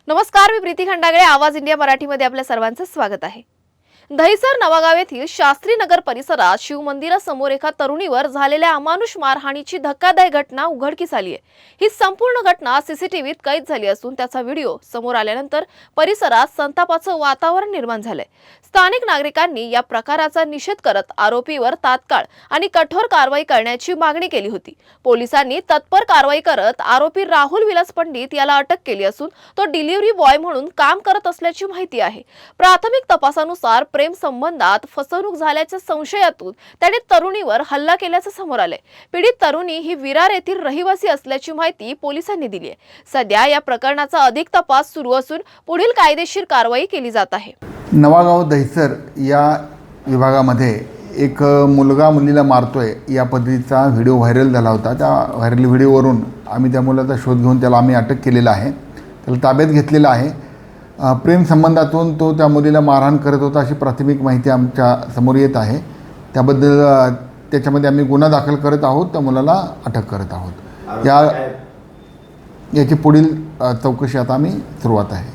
नमस्कार, मी प्रीती खंडागळे. आवाज इंडिया मराठीमध्ये आपल्या सर्वांचं स्वागत आहे. दहिसर नवागाव येथील शास्त्री नगर परिसरात शिवमंदिरासमोर एका तरुणीवर झालेल्या अमानुष मारहाणीची धक्कादायक घटना उघडकीस आली आहे. ही संपूर्ण घटना सीसीटीव्हीत कैद झाली असून त्याचा व्हिडिओ समोर आल्यानंतर परिसरात संतापाचं वातावरण निर्माण झालंय. स्थानिक नागरिकांनी या प्रकाराचा निषेध करत आरोपीवर तात्काळ आणि कठोर कारवाई करण्याची मागणी केली होती. पोलिसांनी तत्पर कारवाई करत आरोपी राहुल विलास पंडित याला अटक केली असून तो डिलिव्हरी बॉय म्हणून काम करत असल्याची माहिती आहे. प्राथमिक तपासानुसार प्रेम संबंधात फसवणूक झाल्याच्या संशयातून त्याने तरुणीवर हल्ला केल्याचं समोर आलंय. पीडित तरुणी ही विरार येथील रहिवासी असल्याची माहिती पोलिसांनी दिली आहे. सध्या या प्रकरणाचा अधिक तपास सुरू असून पुढील कायदेशीर कारवाई केली जात आहे. नवागाव दहिसर या विभागामध्ये एक मुलगा मुलीला मारतोय या पद्धतीचा व्हिडिओ व्हायरल झाला होता. त्या व्हायरल व्हिडिओवरून आम्ही त्या मुलाचा शोध घेऊन त्याला आम्ही अटक केलेला आहे. त्याला ताब्यात घेतलेला आहे. प्रेम संबंधातून तो त्या मुलीला मारहाण करत होता अशी प्राथमिक माहिती आमच्या समोर येत आहे. त्याबद्दल त्याच्यामध्ये आम्ही गुन्हा दाखल करत आहोत. त्या मुलाला अटक करत आहोत. याची पुढील चौकशी आता आम्ही सुरुवात आहे.